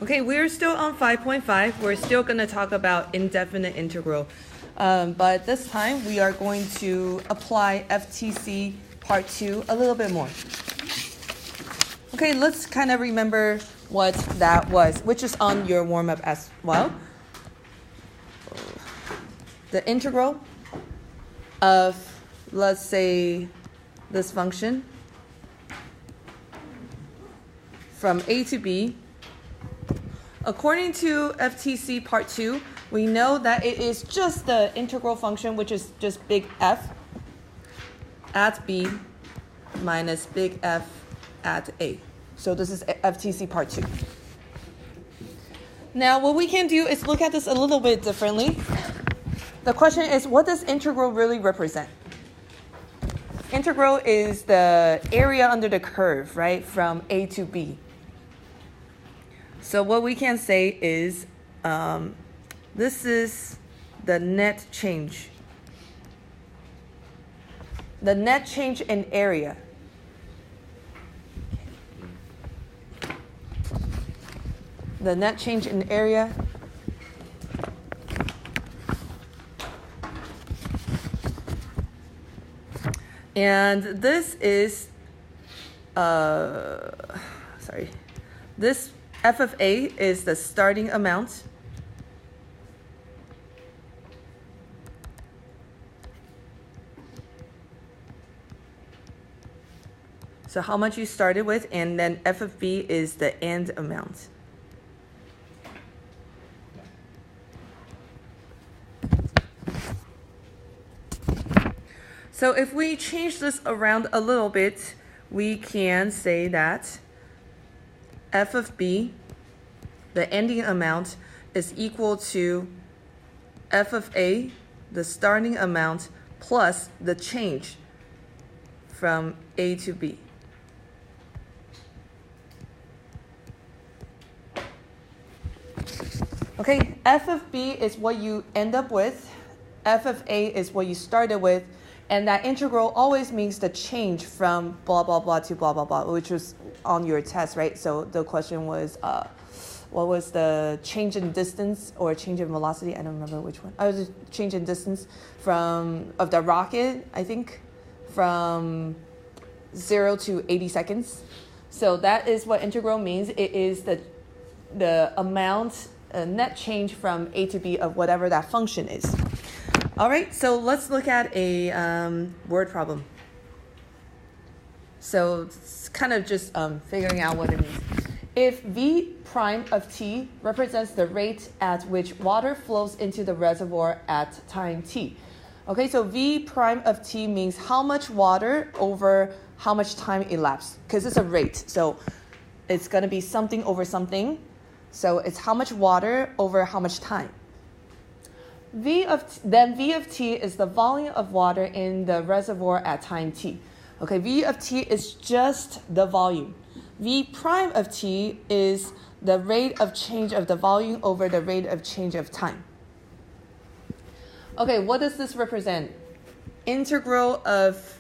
Okay, we're still on 5.5. We're still going to talk about indefinite integral. But this time we are going to apply FTC part 2 a little bit more. Okay, let's kind of remember what that was, which is on your warm-up as well. The integral of, let's say, this function from a to b. According to FTC part 2, we know that it is just the integral function, which is just big F at b minus big F at a. So this is FTC part 2. Now, what we can do is look at this a little bit differently. The question is, what does integral really represent? Integral is the area under the curve, right, from a to b. So what we can say is this is the net change. The net change in area. The net change in area and this is this f of a is the starting amount so how much you started with, and then f of b is the end amount. So if we change this around a little bit, we can say that f of b, the ending amount, is equal to f of a, the starting amount, plus the change from a to b. Okay, f of b is what you end up with, f of a is what you started with, and that integral always means the change from blah, blah, blah to blah, blah, blah, which was on your test, right? So the question was, what was the change in distance or change in velocity? I don't remember which one. Oh, it was a change in distance of the rocket, I think, from 0 to 80 seconds. So that is what integral means. It is the amount, net change from a to b of whatever that function is. All right, so let's look at a word problem. So it's kind of just figuring out what it means. If v prime of t represents the rate at which water flows into the reservoir at time t. Okay, so v prime of t means how much water over how much time elapsed, because it's a rate. So it's going to be something over something. So it's how much water over how much time. V of t is the volume of water in the reservoir at time t. Okay, V of t is just the volume. V prime of t is the rate of change of the volume over the rate of change of time. Okay, what does this represent? Integral of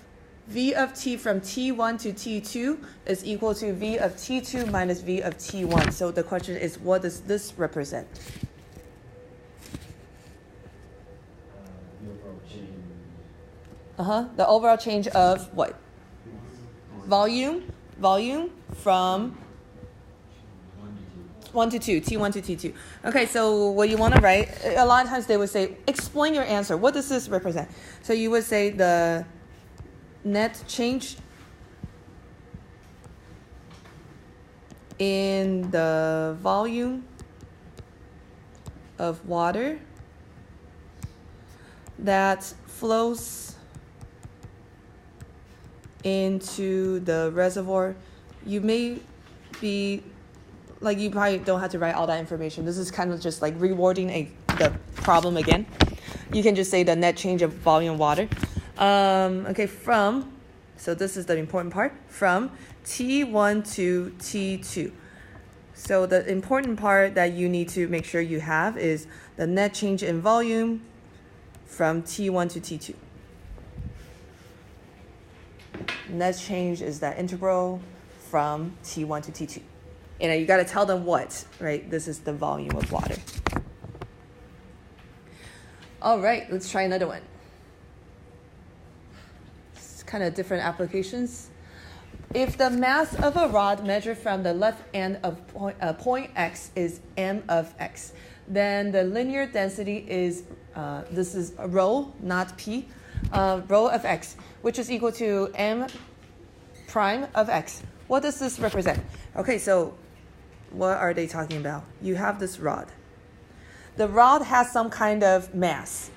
V of t from t1 to t2 is equal to V of t2 minus V of t1. So the question is, what does this represent? The overall change of what? Volume from 1 to 2, T1 to T2. Okay, so what you want to write, a lot of times they would say, explain your answer. What does this represent? So you would say the net change in the volume of water that flows into the reservoir. You may be like, you probably don't have to write all that information. This is kind of just like rewording the problem again. You can just say the net change of volume water. Okay, so this is the important part, from T1 to T2. So the important part that you need to make sure you have is the net change in volume from T1 to T2. Net change is that integral from T1 to T2. And you got to tell them what, right? This is the volume of water. All right, let's try another one. It's kind of different applications. If the mass of a rod measured from the left end of point X is m of X, then the linear density is, this is rho, not P, rho of X, which is equal to m prime of X. What does this represent? Okay, so what are they talking about? You have this rod. The rod has some kind of mass.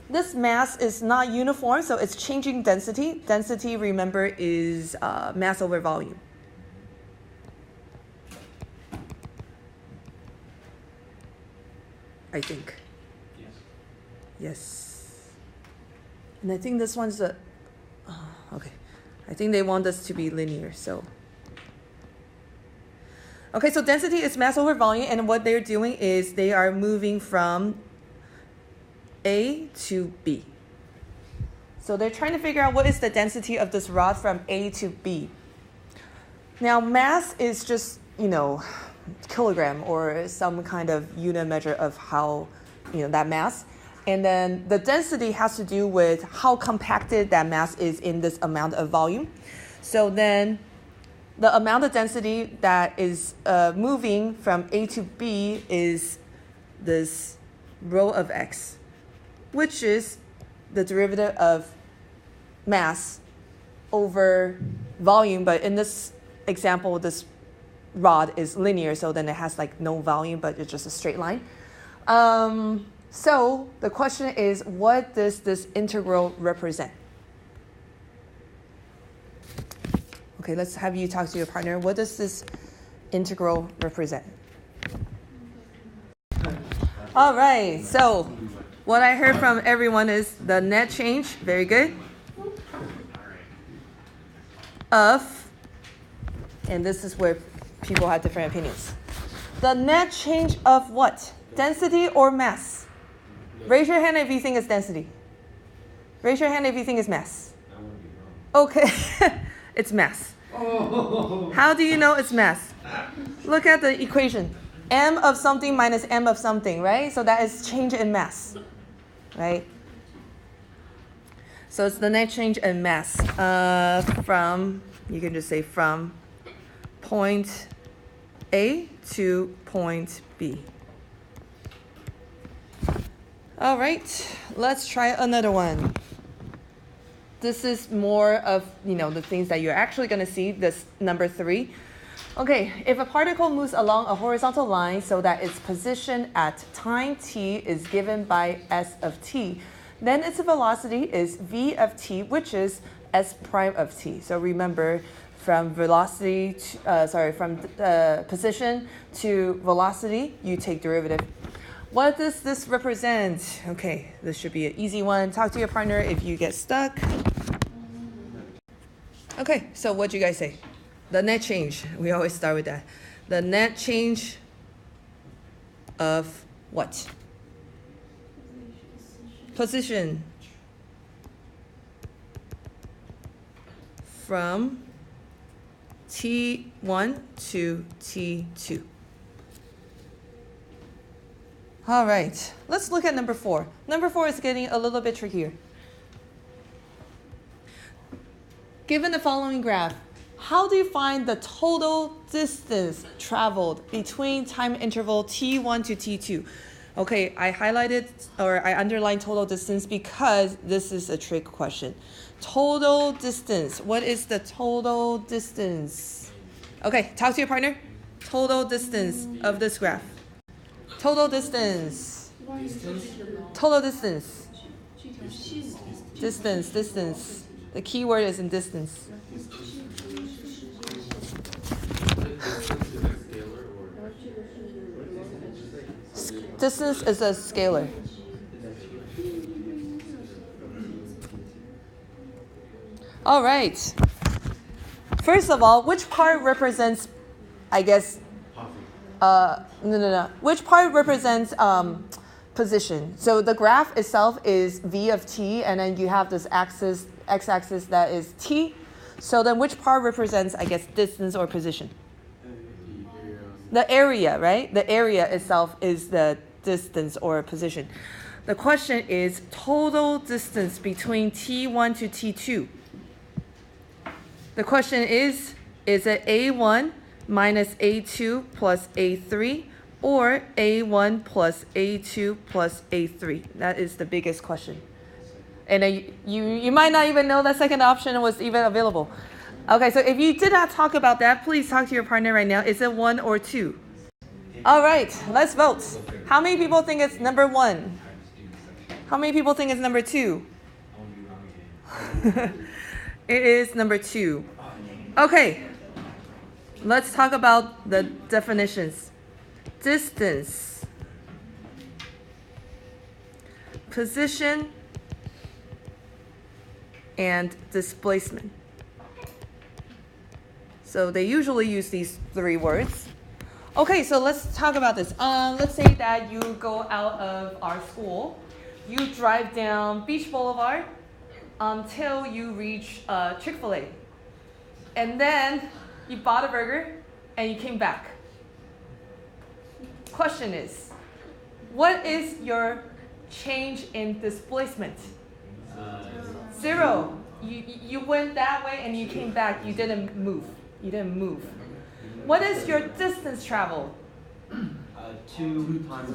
This mass is not uniform, so it's changing density. Density, remember, is mass over volume. I think. Yes. And I think this one's okay. I think they want this to be linear, so. Okay, so density is mass over volume, and what they're doing is they are moving from A to B. So they're trying to figure out what is the density of this rod from A to B. Now, mass is just, kilogram or some kind of unit measure of how, that mass. And then the density has to do with how compacted that mass is in this amount of volume. So then the amount of density that is moving from A to B is this rho of X, which is the derivative of mass over volume. But in this example, this rod is linear, so then it has no volume, but it's just a straight line. So the question is, what does this integral represent? Okay, let's have you talk to your partner. What does this integral represent? All right, so what I heard from everyone is the net change, very good, of, and this is where people have different opinions. The net change of what? Density or mass? Raise your hand if you think it's density. Raise your hand if you think it's mass. Okay, it's mass. How do you know it's mass? Look at the equation. M of something minus M of something, right? So that is change in mass, right? So it's the net change in mass from, you can just say from point A to point B. All right, let's try another one. This is more of, the things that you're actually going to see, this number 3. Okay, if a particle moves along a horizontal line so that its position at time t is given by s of t, then its velocity is v of t, which is s prime of t. So remember, from velocity to, from position to velocity, you take derivative. What does this represent? Okay, this should be an easy one. Talk to your partner if you get stuck. Okay, so what do you guys say? The net change. We always start with that. The net change of what? Position. From T1 to T2. All right, let's look at number 4. Number 4 is getting a little bit trickier. Given the following graph, how do you find the total distance traveled between time interval T1 to T2? Okay, I highlighted or I underlined total distance because this is a trick question. Total distance. What is the total distance? Okay, talk to your partner. Total distance of this graph. Total distance. Total distance. Distance. The key word is in distance. Distance is a scalar. All right. First of all, which part represents, I guess, no. Which part represents position? So the graph itself is v of t, and then you have this axis, x-axis that is t. So then which part represents, I guess, distance or position? The area, right? The area itself is the distance or position. The question is total distance between T1 to T2. The question is it A1 minus A2 plus A3 or A1 plus A2 plus A3? That is the biggest question. And you might not even know that second option was even available. Okay, so if you did not talk about that, please talk to your partner right now. Is it 1 or 2? All right, let's vote. How many people think it's number 1? How many people think it's number 2? It is number 2. Okay, let's talk about the definitions. Distance, position, and displacement. So they usually use these 3 words. Okay, so let's talk about this. Let's say that you go out of our school. You drive down Beach Boulevard until you reach Ch.5.5. And then you bought a burger and you came back. Question is, what is your change in displacement? 0. You went that way and you came back. You didn't move. What is your distance traveled? 2 times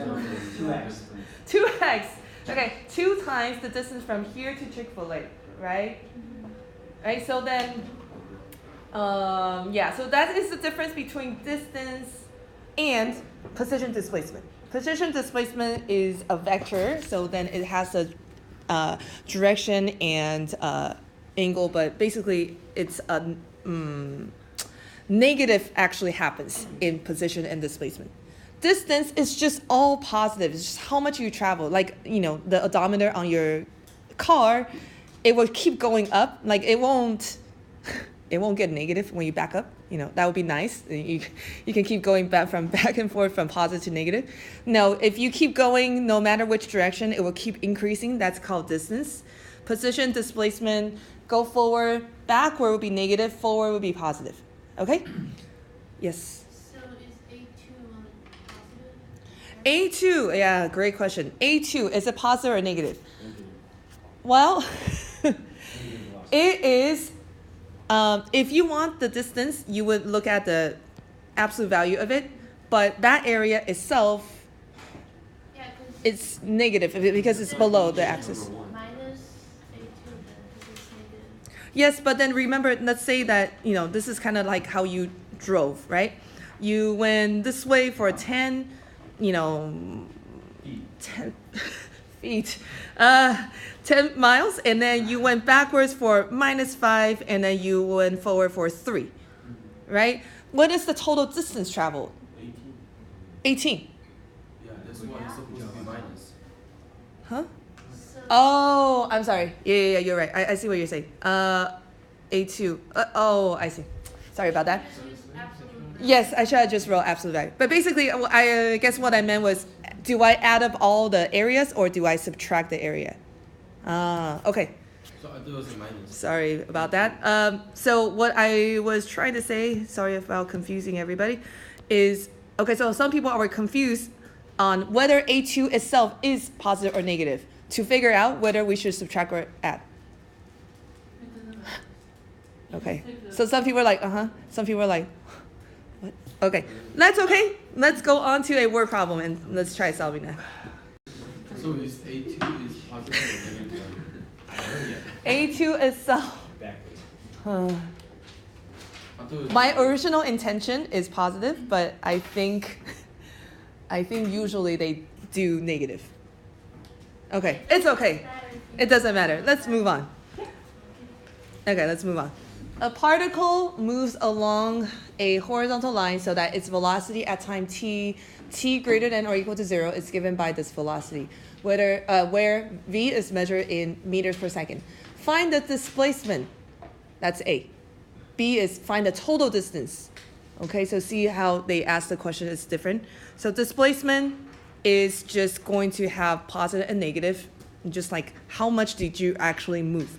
2x. 2x. Okay, 2 times the distance from here to Ch.5.5, right? Right. So then, so that is the difference between distance and position displacement. Position displacement is a vector, so then it has a direction and angle, but basically it's a negative actually happens in position and displacement. Distance is just all positive. It's just how much you travel. Like, the odometer on your car, it will keep going up. Like it won't get negative when you back up. That would be nice. You can keep going back and forth from positive to negative. No, if you keep going, no matter which direction, it will keep increasing. That's called distance. Position, displacement, go forward, backward would be negative, forward would be positive. Okay? Yes? So is A2 positive? A2, yeah, great question. A2, is it positive or negative? Well, it is, if you want the distance, you would look at the absolute value of it, but that area itself, it's negative because it's below the axis. Minus A2 then, because it's negative. Yes, but then remember, let's say that, this is kind of like how you drove, right? You went this way for 10 feet, 10 miles, and then you went backwards for -5, and then you went forward for 3, right? What is the total distance traveled? 18. Yeah, that's why it's supposed to be minus. Huh? So Oh, I'm sorry. Yeah, you're right. I see what you're saying. A2. I see. Sorry about that. use absolute value. Yes, I should have just wrote absolute value. But basically, I guess what I meant was, do I add up all the areas or do I subtract the area? Okay. So I thought it was a minus. Sorry about that. So what I was trying to say, sorry about confusing everybody, is, okay, so some people are confused on whether A2 itself is positive or negative to figure out whether we should subtract or add. Okay. So some people are like, Some people are like, what? Okay. That's okay. Let's go on to a word problem and let's try solving that. So is A2 is positive or negative? A2 itself. I thought it was My original intention is positive, but I think usually they do negative. Okay, it's okay. It doesn't matter. Let's move on. Okay, let's move on. A particle moves along a horizontal line so that its velocity at time t greater than or equal to 0 is given by this velocity, where v is measured in meters per second. Find the displacement. That's A. B is find the total distance. Okay, so see how they ask the question is different. So displacement is just going to have positive and negative, just like how much did you actually move.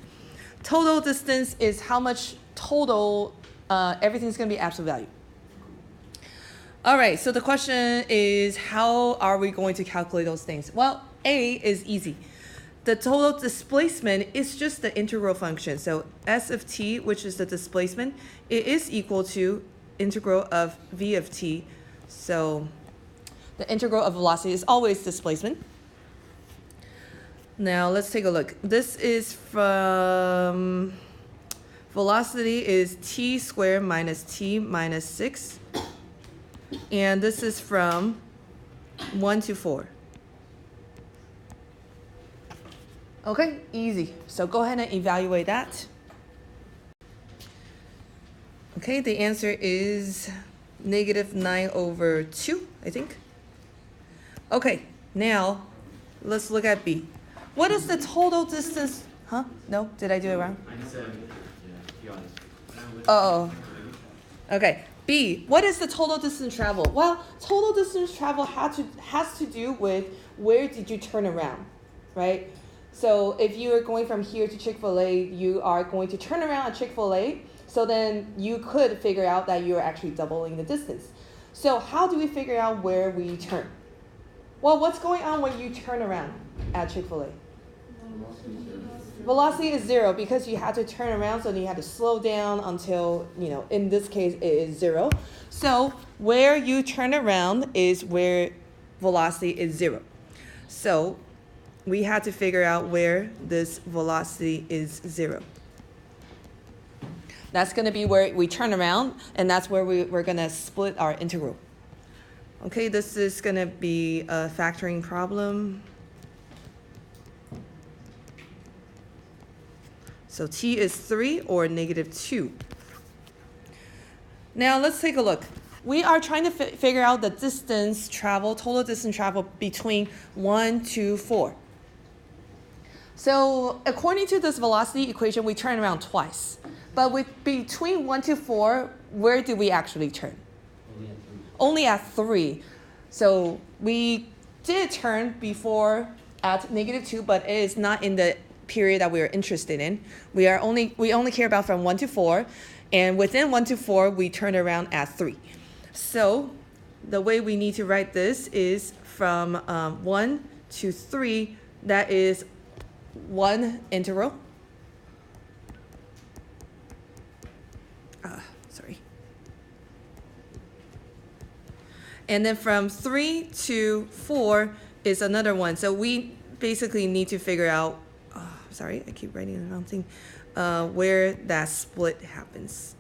Total distance is how much total, everything's going to be absolute value. All right, so the question is, how are we going to calculate those things? Well, A is easy. The total displacement is just the integral function. So S of t, which is the displacement, it is equal to integral of v of t. So the integral of velocity is always displacement. Now let's take a look. This is from velocity is t squared minus t minus 6. And this is from 1 to 4. Okay, easy. So go ahead and evaluate that. Okay, the answer is -9/2, I think. Okay, now let's look at B. What is the total distance? Huh? No? Did I do it wrong? Oh. Okay. B. What is the total distance traveled? Well, total distance travel has to do with where did you turn around, right? So if you are going from here to Chick-fil-A, you are going to turn around at Chick-fil-A. So then you could figure out that you are actually doubling the distance. So how do we figure out where we turn? Well, what's going on when you turn around at Chick-fil-A? Velocity is 0 because you had to turn around, so then you had to slow down until, in this case, it is 0. So where you turn around is where velocity is 0. So we had to figure out where this velocity is 0. That's going to be where we turn around, and that's where we're going to split our integral. Okay, this is going to be a factoring problem. So t is 3 or -2. Now let's take a look. We are trying to figure out the distance traveled, total distance traveled between 1 to 4. So according to this velocity equation, we turn around twice. But between 1 to 4, where do we actually turn? Only at 3. So we did turn before at -2, but it is not in the period that we are interested in. We only care about from 1 to 4, and within 1 to 4 we turn around at 3. So the way we need to write this is from 1 to 3, that is one integral. Sorry. And then from 3 to 4 is another one. So we basically need to figure out, sorry, I keep writing the wrong thing, where that split happens.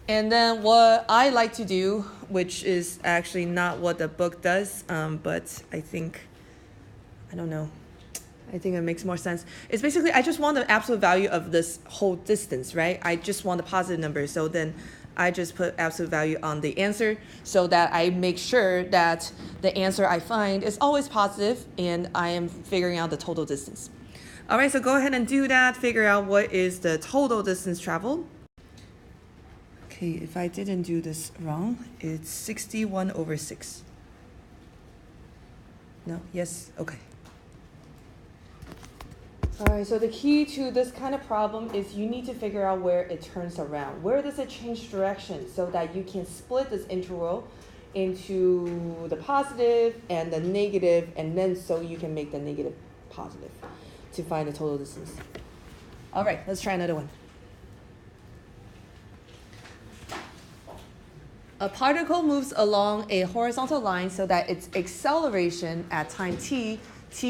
And then what I like to do, which is actually not what the book does, but I think it makes more sense. It's basically, I just want the absolute value of this whole distance, right? I just want the positive number. So then I just put absolute value on the answer so that I make sure that the answer I find is always positive and I am figuring out the total distance. All right, so go ahead and do that. Figure out what is the total distance traveled. Okay, if I didn't do this wrong, it's 61/6. No? Yes? Okay. All right, so the key to this kind of problem is you need to figure out where it turns around. Where does it change direction so that you can split this integral into the positive and the negative, and then so you can make the negative positive to find the total distance. All right, let's try another one. A particle moves along a horizontal line so that its acceleration at time t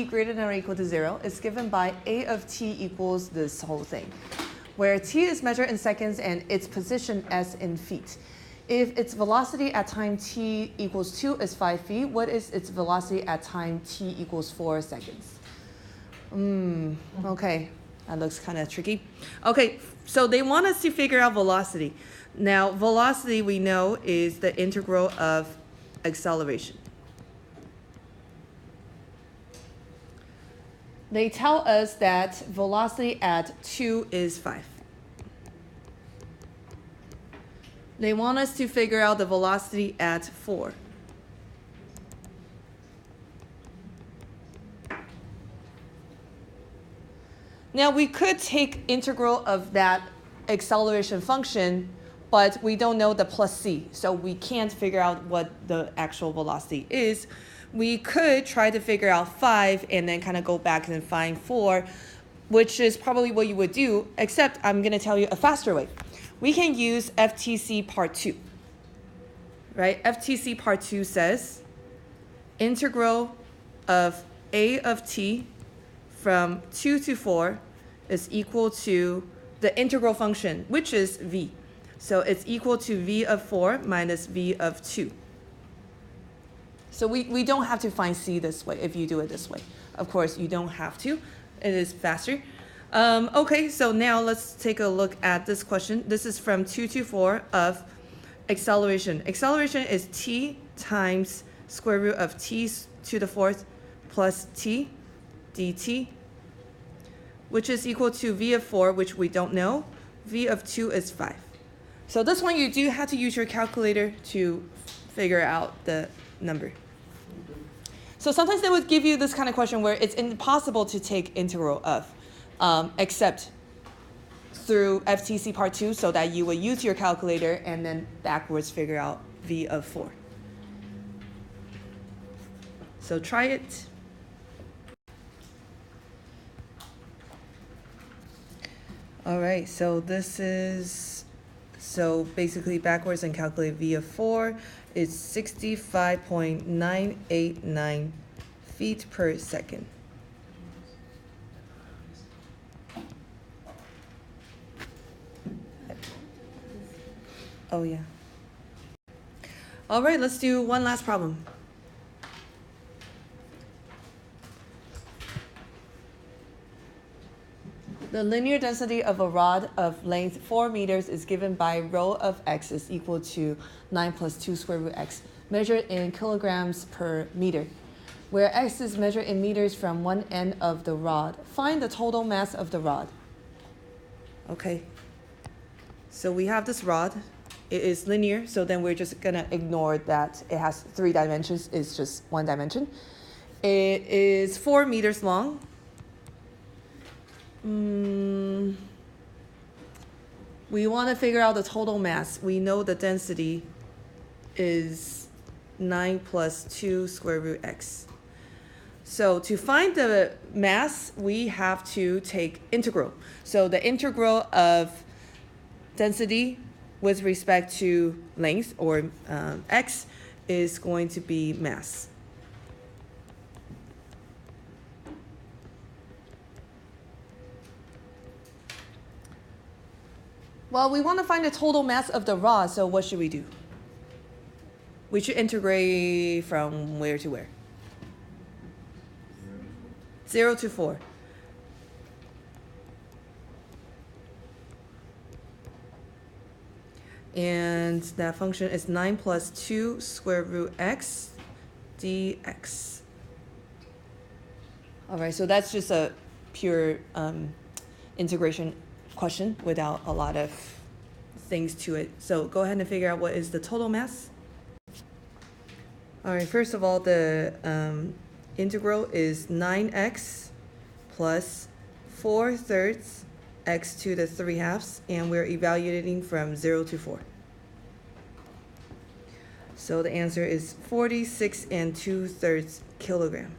greater than or equal to 0 is given by a of t equals this whole thing, where t is measured in seconds and its position s in feet. If its velocity at time t equals 2 is 5 feet, what is its velocity at time t equals 4 seconds? Okay, that looks kind of tricky. Okay, so they want us to figure out velocity. Now, velocity we know is the integral of acceleration. They tell us that velocity at 2 is 5. They want us to figure out the velocity at 4. Now we could take integral of that acceleration function but we don't know the plus c, so we can't figure out what the actual velocity is. We could try to figure out 5 and then kind of go back and find 4, which is probably what you would do, except I'm going to tell you a faster way. We can use FTC part 2, right? FTC part 2 says integral of a of t from 2 to 4 is equal to the integral function, which is v. So it's equal to v of 4 minus v of 2. So we don't have to find c this way if you do it this way. Of course, you don't have to. It is faster. Okay, so now let's take a look at this question. This is from 2 to 4 of acceleration. Acceleration is t times square root of t to the 4th plus t dt, which is equal to v of 4, which we don't know. V of 2 is 5. So this one you do have to use your calculator to figure out the number. So sometimes they would give you this kind of question where it's impossible to take integral of, except through FTC part 2, so that you would use your calculator and then backwards figure out v of 4. So try it. All right, so this is, so basically backwards and calculate v of 4 is 65.989 feet per second. Oh yeah. All right, let's do one last problem. The linear density of a rod of length 4 meters is given by rho of x is equal to 9 plus 2 square root x, measured in kilograms per meter, where x is measured in meters from one end of the rod. Find the total mass of the rod. Okay, so we have this rod. It is linear, so then we're just going to ignore that it has 3 dimensions. It's just 1 dimension. It is 4 meters long. We want to figure out the total mass. We know the density is 9 plus 2 square root x. So to find the mass, we have to take integral. So the integral of density with respect to length, or x, is going to be mass. Well, we want to find the total mass of the rod, so what should we do? We should integrate from where to where? 0 to 4. And that function is 9 plus 2 square root x dx. All right, so that's just a pure integration question without a lot of things to it. So go ahead and figure out what is the total mass. All right, first of all, the integral is 9x plus 4/3 x to the 3/2, and we're evaluating from 0 to 4. So the answer is 46 2/3 kilogram.